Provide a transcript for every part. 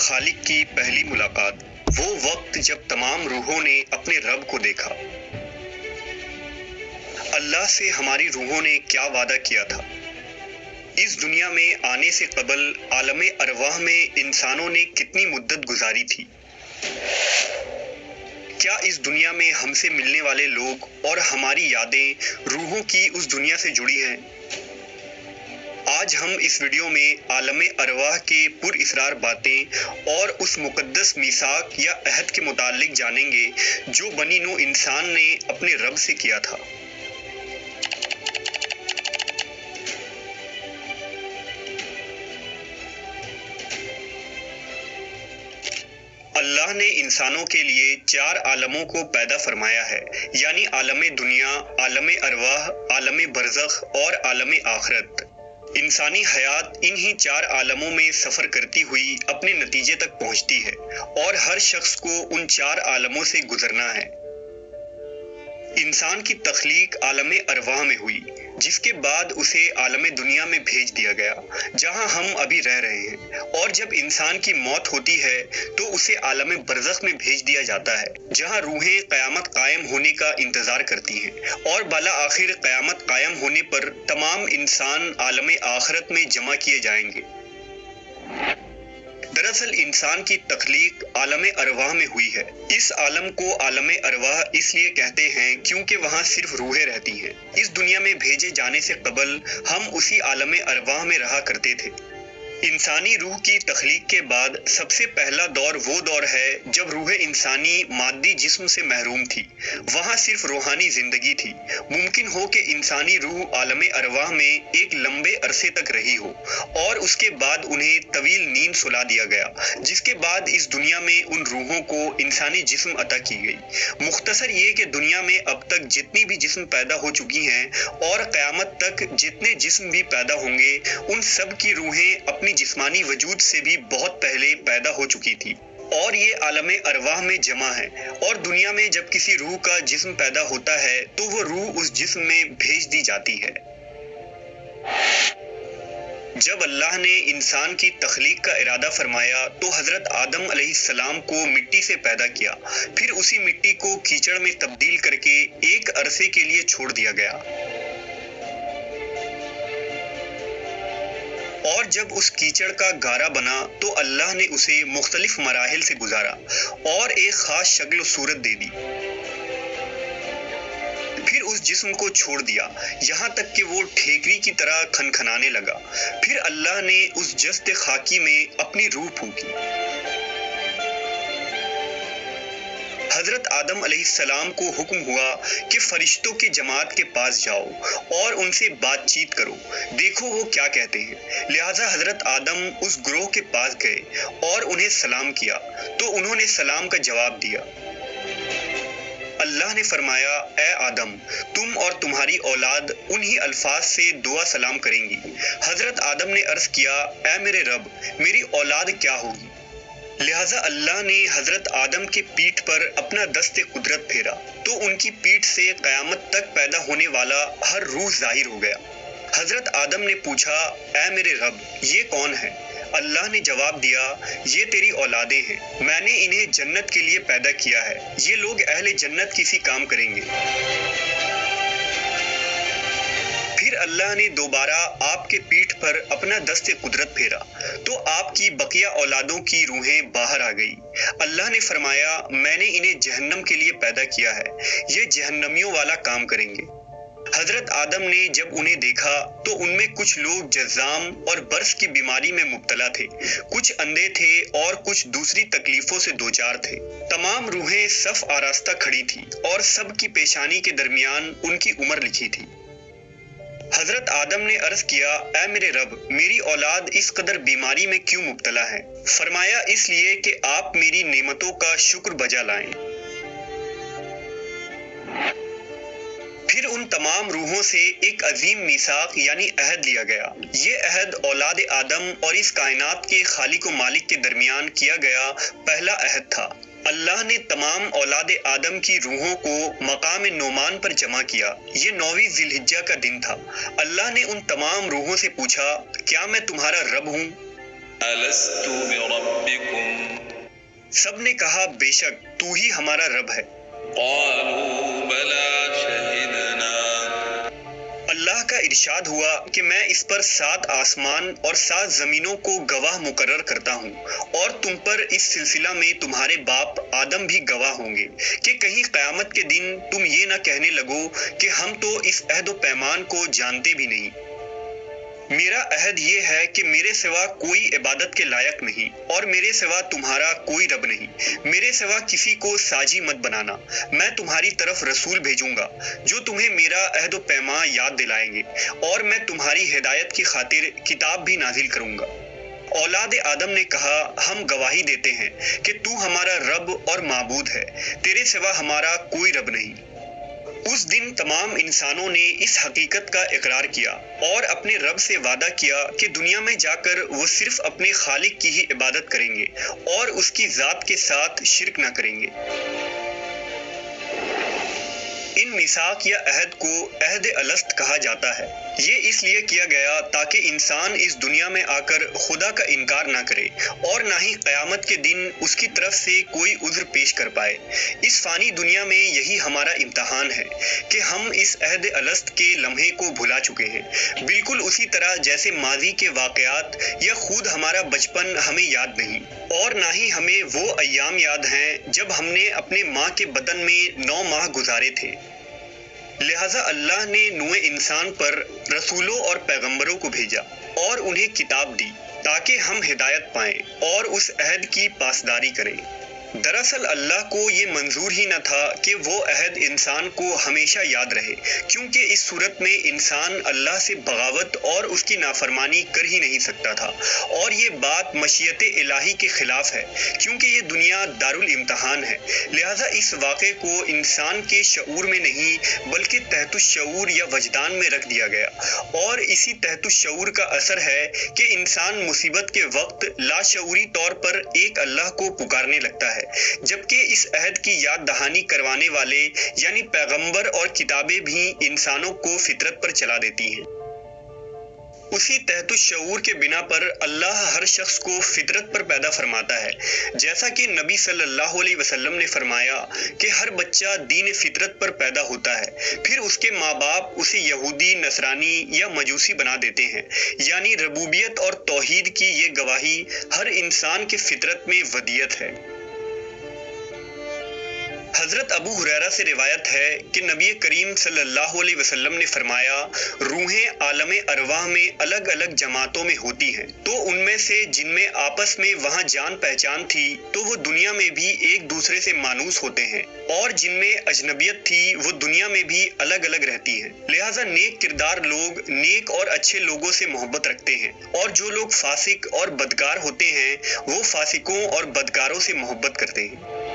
خالق کی پہلی ملاقات، وہ وقت جب تمام روحوں نے اپنے رب کو دیکھا۔ اللہ سے ہماری روحوں نے کیا وعدہ کیا تھا؟ اس دنیا میں آنے سے قبل عالم ارواح میں انسانوں نے کتنی مدت گزاری تھی؟ کیا اس دنیا میں ہم سے ملنے والے لوگ اور ہماری یادیں روحوں کی اس دنیا سے جڑی ہیں؟ آج ہم اس ویڈیو میں عالم ارواح کے پر اسرار باتیں اور اس مقدس میثاق یا عہد کے متعلق جانیں گے جو بنی نوع انسان نے اپنے رب سے کیا تھا۔ اللہ نے انسانوں کے لیے 4 عالموں کو پیدا فرمایا ہے، یعنی عالم دنیا، عالم ارواح، عالم برزخ اور عالم آخرت۔ انسانی حیات انہی 4 عالموں میں سفر کرتی ہوئی اپنے نتیجے تک پہنچتی ہے اور ہر شخص کو ان 4 عالموں سے گزرنا ہے۔ انسان کی تخلیق عالم ارواح میں ہوئی، جس کے بعد اسے عالم دنیا میں بھیج دیا گیا، جہاں ہم ابھی رہ رہے ہیں، اور جب انسان کی موت ہوتی ہے تو اسے عالم برزخ میں بھیج دیا جاتا ہے، جہاں روحیں قیامت قائم ہونے کا انتظار کرتی ہیں، اور بالآخر قیامت قائم ہونے پر تمام انسان عالم آخرت میں جمع کیے جائیں گے۔ دراصل انسان کی تخلیق عالم ارواح میں ہوئی ہے۔ اس عالم کو عالم ارواح اس لیے کہتے ہیں کیونکہ وہاں صرف روحیں رہتی ہیں۔ اس دنیا میں بھیجے جانے سے قبل ہم اسی عالم ارواح میں رہا کرتے تھے۔ انسانی روح کی تخلیق کے بعد سب سے پہلا دور وہ دور ہے جب روح انسانی مادی جسم سے محروم تھی، وہاں صرف روحانی زندگی تھی۔ ممکن ہو کہ انسانی روح عالم ارواح میں ایک لمبے عرصے تک رہی ہو اور اس کے بعد انہیں طویل نیند سلا دیا گیا، جس کے بعد اس دنیا میں ان روحوں کو انسانی جسم عطا کی گئی۔ مختصر یہ کہ دنیا میں اب تک جتنی بھی جسم پیدا ہو چکی ہیں اور قیامت تک جتنے جسم بھی پیدا ہوں گے، ان سب کی روحیں اپنی جسمانی وجود سے بھی بہت پہلے پیدا ہو چکی تھی اور یہ عالم ارواح میں جمع ہے، اور دنیا میں جب کسی روح کا جسم پیدا ہوتا ہے تو وہ روح اس جسم میں بھیج دی جاتی ہے۔ جب اللہ نے انسان کی تخلیق کا ارادہ فرمایا تو حضرت آدم علیہ السلام کو مٹی سے پیدا کیا، پھر اسی مٹی کو کیچڑ میں تبدیل کر کے ایک عرصے کے لیے چھوڑ دیا گیا، اور جب اس کیچڑ کا گارا بنا تو اللہ نے اسے مختلف مراحل سے گزارا اور ایک خاص شکل و صورت دے دی، پھر اس جسم کو چھوڑ دیا یہاں تک کہ وہ ٹھیکری کی طرح کھنکھنانے لگا، پھر اللہ نے اس جسد خاکی میں اپنی روح پھونکی۔ حضرت آدم علیہ السلام کو حکم ہوا کہ فرشتوں کی جماعت کے پاس جاؤ اور ان سے بات چیت کرو، دیکھو وہ کیا کہتے ہیں۔ لہٰذا حضرت آدم اس گروہ کے پاس گئے اور انہیں سلام کیا تو انہوں نے سلام کا جواب دیا۔ اللہ نے فرمایا، اے آدم، تم اور تمہاری اولاد انہی الفاظ سے دعا سلام کریں گی۔ حضرت آدم نے عرض کیا، اے میرے رب، میری اولاد کیا ہوگی؟ لہٰذا اللہ نے حضرت آدم کے پیٹھ پر اپنا دست قدرت پھیرا تو ان کی پیٹھ سے قیامت تک پیدا ہونے والا ہر روح ظاہر ہو گیا۔ حضرت آدم نے پوچھا، اے میرے رب، یہ کون ہے؟ اللہ نے جواب دیا، یہ تیری اولادیں ہیں، میں نے انہیں جنت کے لیے پیدا کیا ہے، یہ لوگ اہل جنت کسی کام کریں گے۔ پھر اللہ نے دوبارہ آپ کے پیٹھ پر اپنا دست قدرت پھیرا تو آپ کی بقیہ اولادوں کی روحیں باہر آ گئی۔ اللہ نے فرمایا، میں نے انہیں جہنم کے لیے پیدا کیا ہے، یہ جہنمیوں والا کام کریں گے۔ حضرت آدم نے جب انہیں دیکھا تو ان میں کچھ لوگ جذام اور برص کی بیماری میں مبتلا تھے، کچھ اندھے تھے اور کچھ دوسری تکلیفوں سے دوچار تھے۔ تمام روحیں صف آراستہ کھڑی تھیں اور سب کی پیشانی کے درمیان ان کی عمر لکھی تھی۔ حضرت آدم نے عرض کیا، اے میرے رب، میری اولاد اس قدر بیماری میں کیوں مبتلا ہے؟ فرمایا، اس لیے کہ آپ میری نعمتوں کا شکر بجا لائیں۔ پھر ان تمام روحوں سے ایک عظیم میثاق یعنی عہد لیا گیا۔ یہ عہد اولاد آدم اور اس کائنات کے خالق و مالک کے درمیان کیا گیا پہلا عہد تھا۔ اللہ نے تمام اولاد آدم کی روحوں کو مقام نعمان پر جمع کیا۔ یہ 9ویں ذی الحجہ کا دن تھا۔ اللہ نے ان تمام روحوں سے پوچھا، کیا میں تمہارا رب ہوں؟ أَلَسْتُ بِرَبِّكُمْ سب نے کہا بے شک تو ہی ہمارا رب ہے۔ قالوا بلى شهدنا۔ اللہ کا ارشاد ہوا کہ میں اس پر 7 آسمان اور 7 زمینوں کو گواہ مقرر کرتا ہوں، اور تم پر اس سلسلہ میں تمہارے باپ آدم بھی گواہ ہوں گے، کہ کہیں قیامت کے دن تم یہ نہ کہنے لگو کہ ہم تو اس عہد و پیمان کو جانتے بھی نہیں۔ میرا عہد یہ ہے کہ میرے سوا کوئی عبادت کے لائق نہیں، اور میرے سوا تمہارا کوئی رب نہیں۔ میرے سوا کسی کو ساجی مت بنانا۔ میں تمہاری طرف رسول بھیجوں گا جو تمہیں میرا عہد و پیمان یاد دلائیں گے، اور میں تمہاری ہدایت کی خاطر کتاب بھی نازل کروں گا۔ اولاد آدم نے کہا ہم گواہی دیتے ہیں کہ تو ہمارا رب اور معبود ہے، تیرے سوا ہمارا کوئی رب نہیں۔ اس دن تمام انسانوں نے اس حقیقت کا اقرار کیا اور اپنے رب سے وعدہ کیا کہ دنیا میں جا کر وہ صرف اپنے خالق کی ہی عبادت کریں گے اور اس کی ذات کے ساتھ شرک نہ کریں گے۔ ان میثاق یا عہد کو عہد الست کہا جاتا ہے۔ یہ اس لیے کیا گیا تاکہ انسان اس دنیا میں آ کر خدا کا انکار نہ کرے اور نہ ہی قیامت کے دن اس کی طرف سے کوئی عذر پیش کر پائے۔ اس فانی دنیا میں یہی ہمارا امتحان ہے کہ ہم اس عہد الست کے لمحے کو بھلا چکے ہیں، بالکل اسی طرح جیسے ماضی کے واقعات یا خود ہمارا بچپن ہمیں یاد نہیں، اور نہ ہی ہمیں وہ ایام یاد ہیں جب ہم نے اپنے ماں کے بدن میں 9 ماہ گزارے تھے۔ لہٰذا اللہ نے نوع انسان پر رسولوں اور پیغمبروں کو بھیجا اور انہیں کتاب دی تاکہ ہم ہدایت پائیں اور اس عہد کی پاسداری کریں۔ دراصل اللہ کو یہ منظور ہی نہ تھا کہ وہ عہد انسان کو ہمیشہ یاد رہے، کیونکہ اس صورت میں انسان اللہ سے بغاوت اور اس کی نافرمانی کر ہی نہیں سکتا تھا، اور یہ بات مشیت الہی کے خلاف ہے، کیونکہ یہ دنیا دارالامتحان ہے۔ لہٰذا اس واقعے کو انسان کے شعور میں نہیں بلکہ تحت الشعور یا وجدان میں رکھ دیا گیا، اور اسی تحت الشعور کا اثر ہے کہ انسان مصیبت کے وقت لاشعوری طور پر ایک اللہ کو پکارنے لگتا ہے، جبکہ اس عہد کی یاد دہانی کروانے والے یعنی پیغمبر اور کتابیں بھی انسانوں کو فطرت پر چلا دیتی ہیں۔ اسی تحت الشعور کے بنا پر اللہ ہر شخص کو فطرت پر پیدا فرماتا ہے، جیسا کہ نبی صلی اللہ علیہ وسلم نے فرمایا کہ ہر بچہ دین فطرت پر پیدا ہوتا ہے، پھر اس کے ماں باپ اسے یہودی، نصرانی یا مجوسی بنا دیتے ہیں، یعنی ربوبیت اور توحید کی یہ گواہی ہر انسان کے فطرت میں ودیت ہے۔ حضرت ابو ہریرہ سے روایت ہے کہ نبی کریم صلی اللہ علیہ وسلم نے فرمایا روحیں عالم ارواح میں الگ الگ جماعتوں میں ہوتی ہیں، تو ان میں سے جن میں آپس میں وہاں جان پہچان تھی تو وہ دنیا میں بھی ایک دوسرے سے مانوس ہوتے ہیں، اور جن میں اجنبیت تھی وہ دنیا میں بھی الگ الگ رہتی ہیں۔ لہٰذا نیک کردار لوگ نیک اور اچھے لوگوں سے محبت رکھتے ہیں، اور جو لوگ فاسق اور بدکار ہوتے ہیں وہ فاسقوں اور بدکاروں سے محبت کرتے ہیں۔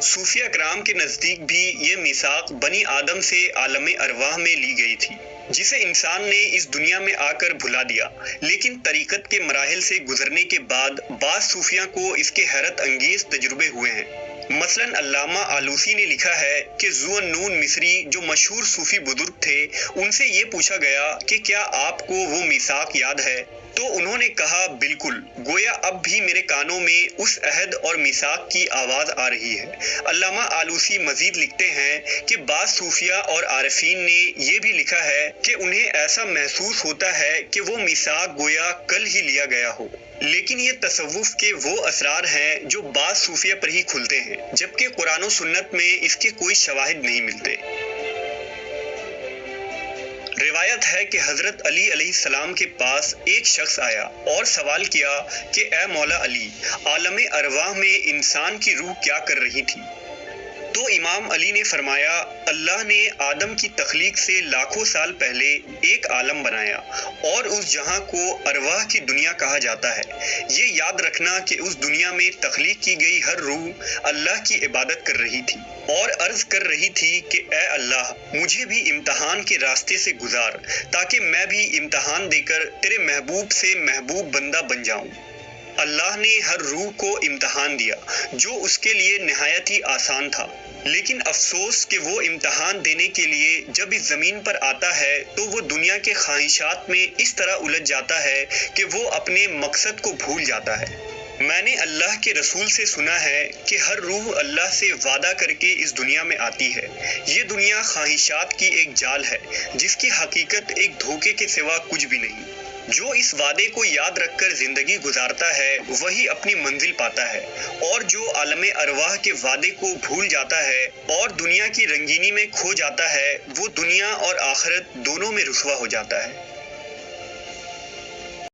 صوفیہ کرام کے نزدیک بھی یہ میثاق بنی آدم سے عالم ارواح میں لی گئی تھی، جسے انسان نے اس دنیا میں آ کر بھلا دیا، لیکن طریقت کے مراحل سے گزرنے کے بعد بعض صوفیاں کو اس کے حیرت انگیز تجربے ہوئے ہیں۔ مثلاً علامہ آلوسی نے لکھا ہے کہ ذو النون مصری جو مشہور صوفی بزرگ تھے، ان سے یہ پوچھا گیا کہ کیا آپ کو وہ میثاق یاد ہے؟ تو انہوں نے کہا بالکل، گویا اب بھی میرے کانوں میں اس عہد اور میثاق کی آواز آ رہی ہے۔ علامہ آلوسی مزید لکھتے ہیں کہ بعض صوفیہ اور عارفین نے یہ بھی لکھا ہے کہ انہیں ایسا محسوس ہوتا ہے کہ وہ میثاق گویا کل ہی لیا گیا ہو، لیکن یہ تصوف کے وہ اسرار ہیں جو بعض صوفیہ پر ہی کھلتے ہیں، جبکہ قرآن و سنت میں اس کے کوئی شواہد نہیں ملتے۔ روایت ہے کہ حضرت علی علیہ السلام کے پاس ایک شخص آیا اور سوال کیا کہ اے مولا علی، عالم ارواح میں انسان کی روح کیا کر رہی تھی؟ تو امام علی نے فرمایا اللہ نے آدم کی تخلیق سے لاکھوں سال پہلے ایک عالم بنایا، اور اس جہاں کو ارواح کی دنیا کہا جاتا ہے۔ یہ یاد رکھنا کہ اس دنیا میں تخلیق کی گئی ہر روح اللہ کی عبادت کر رہی تھی اور عرض کر رہی تھی کہ اے اللہ، مجھے بھی امتحان کے راستے سے گزار تاکہ میں بھی امتحان دے کر تیرے محبوب سے محبوب بندہ بن جاؤں۔ اللہ نے ہر روح کو امتحان دیا جو اس کے لیے نہایت ہی آسان تھا، لیکن افسوس کہ وہ امتحان دینے کے لیے جب اس زمین پر آتا ہے تو وہ دنیا کے خواہشات میں اس طرح الجھ جاتا ہے کہ وہ اپنے مقصد کو بھول جاتا ہے۔ میں نے اللہ کے رسول سے سنا ہے کہ ہر روح اللہ سے وعدہ کر کے اس دنیا میں آتی ہے۔ یہ دنیا خواہشات کی ایک جال ہے جس کی حقیقت ایک دھوکے کے سوا کچھ بھی نہیں۔ جو اس وعدے کو یاد رکھ کر زندگی گزارتا ہے وہی اپنی منزل پاتا ہے، اور جو عالم ارواح کے وعدے کو بھول جاتا ہے اور دنیا کی رنگینی میں کھو جاتا ہے وہ دنیا اور آخرت دونوں میں رسوا ہو جاتا ہے۔